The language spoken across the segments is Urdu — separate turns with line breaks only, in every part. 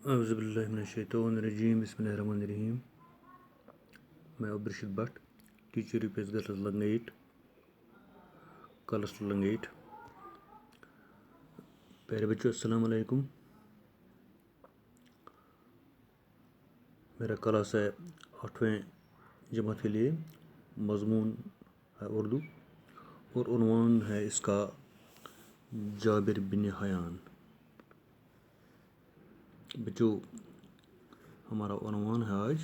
اعوذ باللہ من الشیطان الرجیم بسم اللہ الرحمن الرحیم. میں Abdul Rashid but teacher UPS girls Langate cluster Langate. پیارے بچوں السلام علیکم. میرا کلاس ہے 8ویں جماعت کے لیے. مضمون ہے اردو اور عنوان ہے اس کا جابر بن حیان. بچوں ہمارا عنوان ہے آج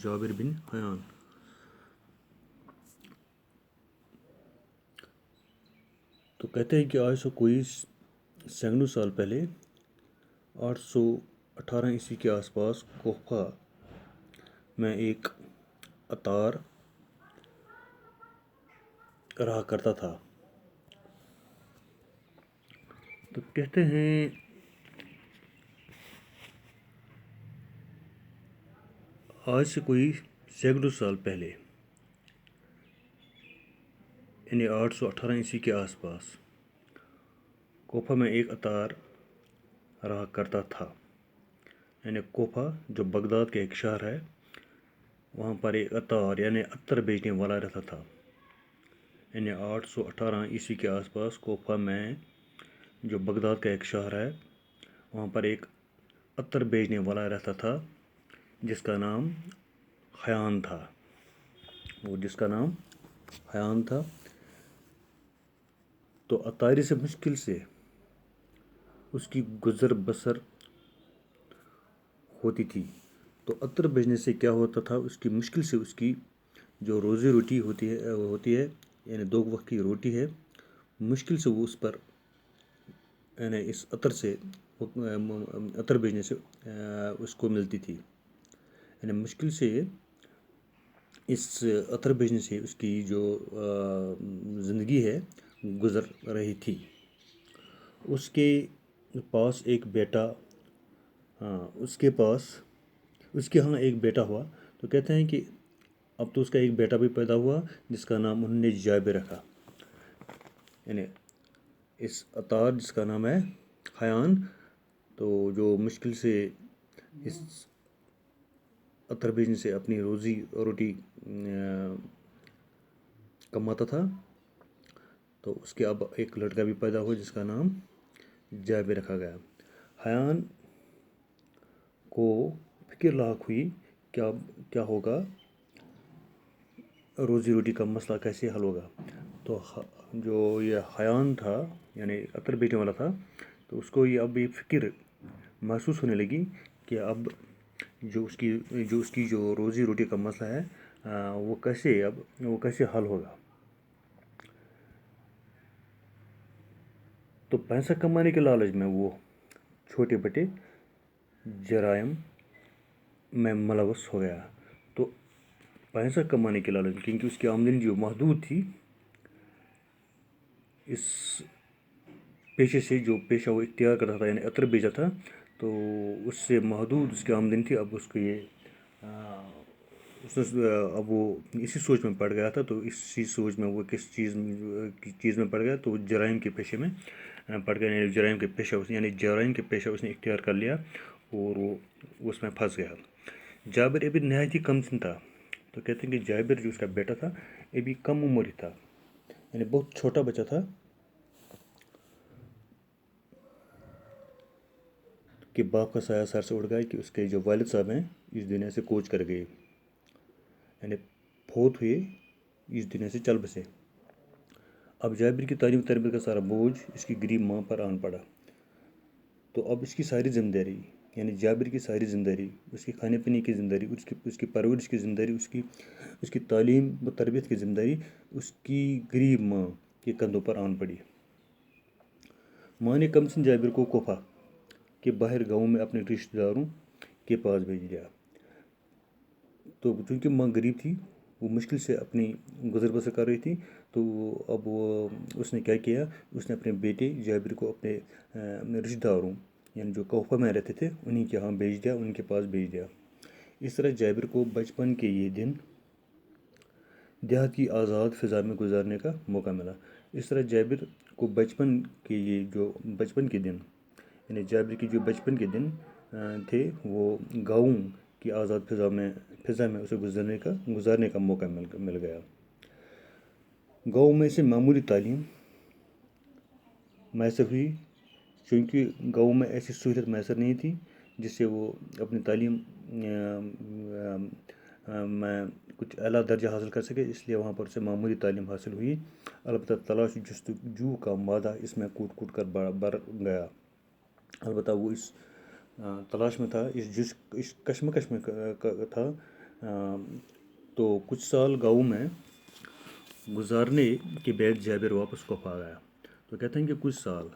جابر بن حیان. تو کہتے ہیں کہ آج سے کوئی سینکڑوں سال پہلے 818 عیسوی کے آس پاس کوفہ میں ایک عطار رہا کرتا تھا. تو کہتے ہیں آج سے کوئی سینکڑوں سال پہلے یعنی 818 عیسوی کے آس پاس کوفہ میں ایک عطار رہا کرتا تھا. یعنی کوفہ جو بغداد کا ایک شہر ہے وہاں پر ایک عطار یعنی عطر بیچنے والا رہتا تھا. یعنی 818 عیسوی کے آس پاس کوفہ میں جو بغداد کا ایک شہر ہے وہاں پر ایک عطر بیچنے والا رہتا تھا جس کا نام حیان تھا. تو عطاری سے مشکل سے اس کی گزر بسر ہوتی تھی. تو عطر بیچنے سے کیا ہوتا تھا، اس کی مشکل سے اس کی جو روزی روٹی ہوتی ہے یعنی 2 وقت کی روٹی ہے، مشکل سے وہ اس پر یعنی اس عطر بیچنے سے اس کو ملتی تھی. یعنی مشکل سے اس عطر بیچنے سے اس کی جو زندگی ہے گزر رہی تھی. اس کے پاس ایک بیٹا اس کے ہاں ایک بیٹا ہوا. تو کہتے ہیں کہ اب تو اس کا ایک بیٹا بھی پیدا ہوا جس کا نام انہوں نے جابر رکھا. یعنی اس عطار جس کا نام ہے حیان، تو جو مشکل سے اس عطر بیچنے سے اپنی روزی روٹی کماتا تھا، تو اس کے اب ایک لڑکا بھی پیدا ہوا جس کا نام جابر رکھا گیا. حیان کو فکر لاحق ہوئی کیا ہوگا، روزی روٹی کا مسئلہ کیسے حل ہوگا. تو جو یہ حیان تھا یعنی عطر بیچنے والا تھا، تو اس کو اب یہ فکر محسوس ہونے لگی کہ اب جو اس کی جو روزی روٹی کا مسئلہ ہے وہ کیسے حل ہوگا. تو پیسہ کمانے کے لالچ میں وہ چھوٹے بڑے جرائم میں ملوث ہو گیا. تو پیسہ کمانے کے لالچ کیونکہ اس کی آمدنی جو محدود تھی، اس پیشے سے جو پیشہ وہ اختیار کرتا تھا یعنی عطر بیچا تھا، تو اس سے محدود اس کی آمدنی تھی. اب اس کو اب وہ اسی سوچ میں پڑ گیا تھا. تو اسی سوچ میں وہ کس چیز میں پڑ گیا، تو جرائم کے پیشے میں پڑ گیا. یعنی جرائم کے پیشہ اس نے اختیار کر لیا اور وہ اس میں پھنس گیا. جابر ابھی نہایت ہی کم سن تھا. تو کہتے ہیں کہ جابر جو اس کا بیٹا تھا ابھی کم عمر ہی تھا، یعنی بہت چھوٹا بچہ تھا کہ باپ کا سایہ سر سے اڑ گیا کہ اس کے جو والد صاحب ہیں اس دنیا سے کوچ کر گئے، یعنی فوت ہوئے، اس دنیا سے چل بسے. اب جابر کی تعلیم تربیت کا سارا بوجھ اس کی غریب ماں پر آن پڑا. تو اب اس کی ساری ذمہ داری یعنی جابر کی ساری ذمہ داری، اس کی کھانے پینے کی ذمہ داری، اس کی پرورش کی ذمہ داری، اس کی تعلیم و تربیت کی ذمہ داری اس کی غریب ماں کے کندھوں پر آن پڑی. ماں نے کم سن جابر کو کوفہ کے باہر گاؤں میں اپنے رشتہ داروں کے پاس بھیج دیا. تو چونکہ ماں غریب تھی، وہ مشکل سے اپنی گزر بسر کر رہی تھی. تو اب اس نے کیا کیا، اس نے اپنے بیٹے جابر کو اپنے رشتہ داروں یعنی جو کوفہ میں رہتے تھے انہیں کے ہاں بھیج دیا، ان کے پاس بھیج دیا. اس طرح جابر کو بچپن کے یہ دن دیہات کی آزاد فضا میں گزارنے کا موقع ملا. اس طرح جابر کو بچپن کے دن یعنی جابر کی جو بچپن کے دن تھے وہ گاؤں کی آزاد فضا میں اسے گزارنے کا موقع مل گیا۔ گاؤں میں سے معمولی تعلیم میسر ہوئی، چونکہ گاؤں میں ایسی سہولت میسر نہیں تھی جس سے وہ اپنی تعلیم میں کچھ اعلیٰ درجہ حاصل کر سکے، اس لیے وہاں پر اسے معمولی تعلیم حاصل ہوئی۔ البتہ تلاش جستجو کا مادہ اس میں کوٹ کر بڑھ گیا۔ البتہ وہ اس تلاش میں تھا، اس کشمکش میں تھا۔ تو کچھ سال گاؤں میں گزارنے کے بعد جابر واپس کوفہ آ گیا۔ تو کہتے ہیں کہ کچھ سال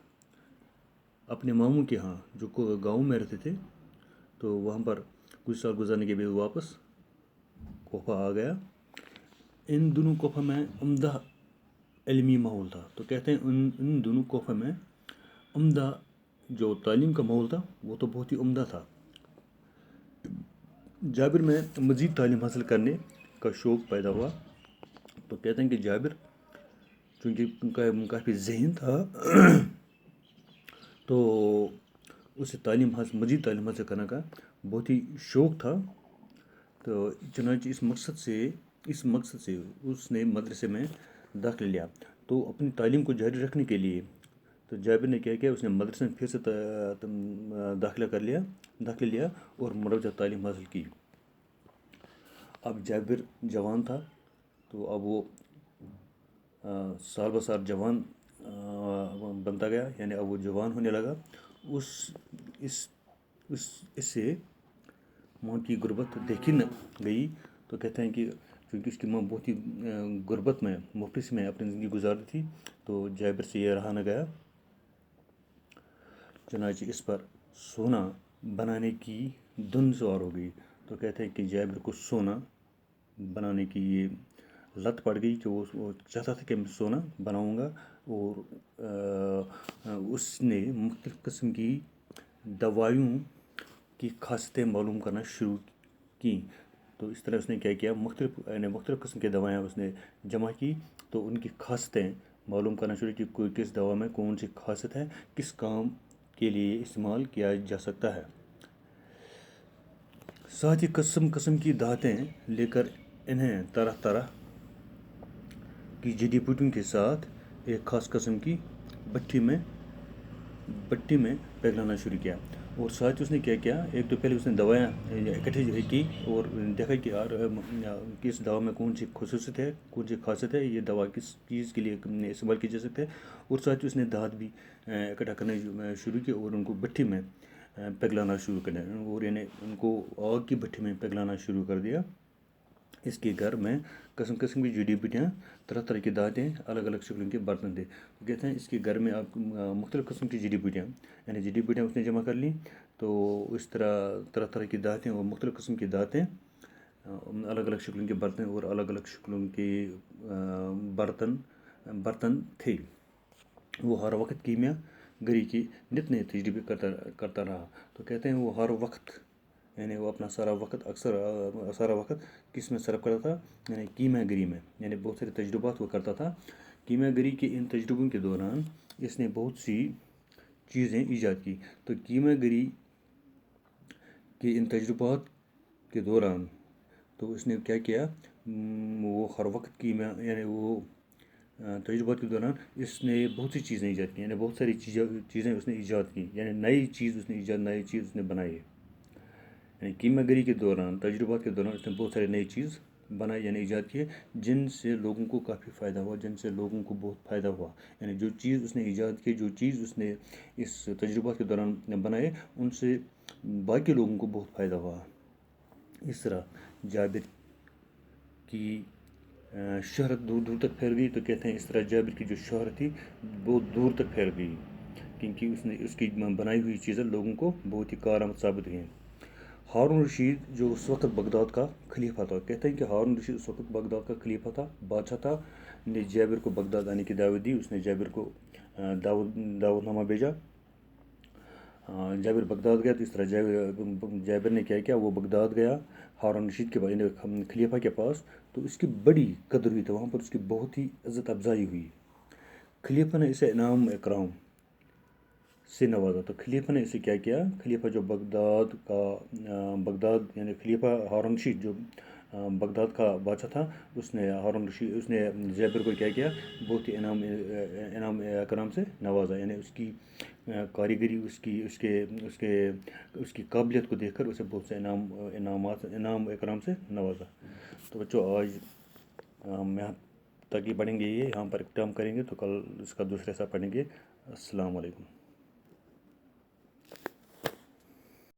اپنے ماموں کے ہاں جو گاؤں میں رہتے تھے، تو وہاں پر کچھ سال گزارنے کے بعد واپس کوفہ آ گیا۔ ان دونوں کوفہ میں عمدہ علمی ماحول تھا۔ تو کہتے ہیں ان دونوں کوفہ میں عمدہ جو تعلیم کا ماحول تھا وہ تو بہت ہی عمدہ تھا۔ جابر میں مزید تعلیم حاصل کرنے کا شوق پیدا ہوا۔ تو کہتے ہیں کہ جابر چونکہ کافی ذہین تھا تو اسے مزید تعلیم حاصل کرنے کا بہت ہی شوق تھا۔ تو چنانچہ اس مقصد سے اس نے مدرسے میں داخلہ لیا۔ تو اپنی تعلیم کو جاری رکھنے کے لیے تو جابر نے کیا اس نے مدرسے میں پھر سے داخلہ لیا اور مروجہ تعلیم حاصل کی۔ اب جابر جوان تھا، تو اب وہ سال بہ سال جوان بنتا گیا، یعنی اب وہ جوان ہونے لگا۔ اس سے ماں کی غربت دیکھی نہ گئی۔ تو کہتے ہیں کہ چونکہ اس کی ماں بہت ہی غربت میں مفلس میں اپنی زندگی گزارتی تھی، تو جابر سے یہ رہا نہ گیا۔ چنانچہ اس پر سونا بنانے کی دھن سوار ہو گئی۔ تو کہتے ہیں کہ جابر کو سونا بنانے کی یہ لت پڑ گئی کہ وہ چاہتا تھا کہ میں سونا بناؤں گا، اور اس نے مختلف قسم کی دوائیوں کی خاصیتیں معلوم کرنا شروع کی۔ تو اس طرح اس نے کیا مختلف قسم کی دوائیاں اس نے جمع کی، تو ان کی خاصیتیں معلوم کرنا شروع کی، کوئی کس دوا میں کون سی خاصیت ہے، کس کام کے لیے استعمال کیا جا سکتا ہے۔ ساتھ ہی قسم کی دھاتیں لے کر انہیں طرح طرح کی جڑی بوٹیوں کے ساتھ ایک خاص قسم کی بٹی میں پگھلانا شروع کیا۔ اور ساتھ ہی اس نے کیا ایک تو پہلے اس نے دوائیاں اکٹھی کی اور دیکھا کہ کس دوا میں کون سی خصوصیت ہے، کون سی خاصیت ہے، یہ دوا کس چیز کے لیے استعمال کی جا سکتا ہے۔ اور ساتھ ہی اس نے دھات بھی اکٹھا کرنا شروع کی اور ان کو بٹھی میں پگھلانا شروع کر دیا، اور یعنی ان کو آگ کی بٹھی میں پگھلانا شروع کر دیا۔ اس کے گھر میں قسم کی جڑی بوٹیاں، طرح طرح کی دھاتیں، الگ الگ شکلوں کے برتن تھے۔ تو کہتے ہیں اس کے گھر میں آپ مختلف قسم کی جڑی بوٹیاں اس نے جمع کر لیں۔ تو اس طرح کی دھاتیں اور مختلف قسم کی دھاتیں، الگ الگ شکلوں کے برتن اور الگ الگ شکلوں کے برتن تھے۔ وہ ہر وقت کیمیا گری کی نت نئے تجربے کرتا رہا۔ تو کہتے ہیں وہ ہر وقت، یعنی وہ اپنا سارا وقت کس میں صرف کرتا تھا، یعنی کیمیا گری میں، یعنی بہت سارے تجربات وہ کرتا تھا۔ کیمیا گری کے ان تجربوں کے دوران اس نے بہت سی چیزیں ایجاد کی۔ تو کیمیا گری کے ان تجربات کے دوران تو اس نے کیا وہ ہر وقت یعنی وہ تجربات کے دوران اس نے بہت سی چیزیں ایجاد کی، یعنی بہت ساری چیزیں اس نے ایجاد کی، یعنی نئی چیز اس نے بنائی۔ یعنی کیمیا گری کے دوران، تجربات کے دوران اس نے بہت سارے نئی چیز بنائی، یعنی ایجاد کیے، جن سے لوگوں کو کافی فائدہ ہوا، یعنی جو چیز اس نے ایجاد کی، جو چیز اس نے اس تجربات کے دوران بنائے، ان سے باقی لوگوں کو بہت فائدہ ہوا۔ اس طرح جابر کی شہرت دور تک پھیل گئی۔ تو کہتے ہیں اس طرح جابر کی جو شہرت تھی بہت دور تک پھیل گئی، کیونکہ اس کی بنائی ہوئی چیزیں لوگوں کو بہت ہی کارآمد ثابت ہوئی ہیں۔ ہارون رشید جو اس وقت بغداد کا خلیفہ تھا، کہتے ہیں کہ ہارون رشید اس وقت بغداد کا خلیفہ تھا، بادشاہ تھا، نے جابر کو بغداد آنے کی دعوت دی۔ اس نے جابر کو دعوت نامہ بھیجا۔ جابر بغداد گیا، تو اس طرح جابر نے کیا وہ بغداد گیا ہارون رشید کے خلیفہ کے پاس، تو اس کی بڑی قدر ہوئی تھی، وہاں پر اس کی بہت ہی عزت افزائی ہوئی۔ خلیفہ نے اسے انعام اکرام سے نوازا۔ تو خلیفہ نے اسے کیا کیا، خلیفہ جو بغداد یعنی خلیفہ ہارون رشید جو بغداد کا بادشاہ تھا، اس نے اس نے زیبر کو کیا بہت ہی انعام اکرام سے نوازا، یعنی اس کی کاریگری، اس کی قابلیت کو دیکھ کر اسے بہت سے انعام اکرام سے نوازا۔ تو بچوں آج ہم یہاں تک ہی پڑھیں گے، یہاں پر اختتام کریں گے، تو کل اس کا دوسرا حصہ پڑھیں گے۔ السلام علیکم۔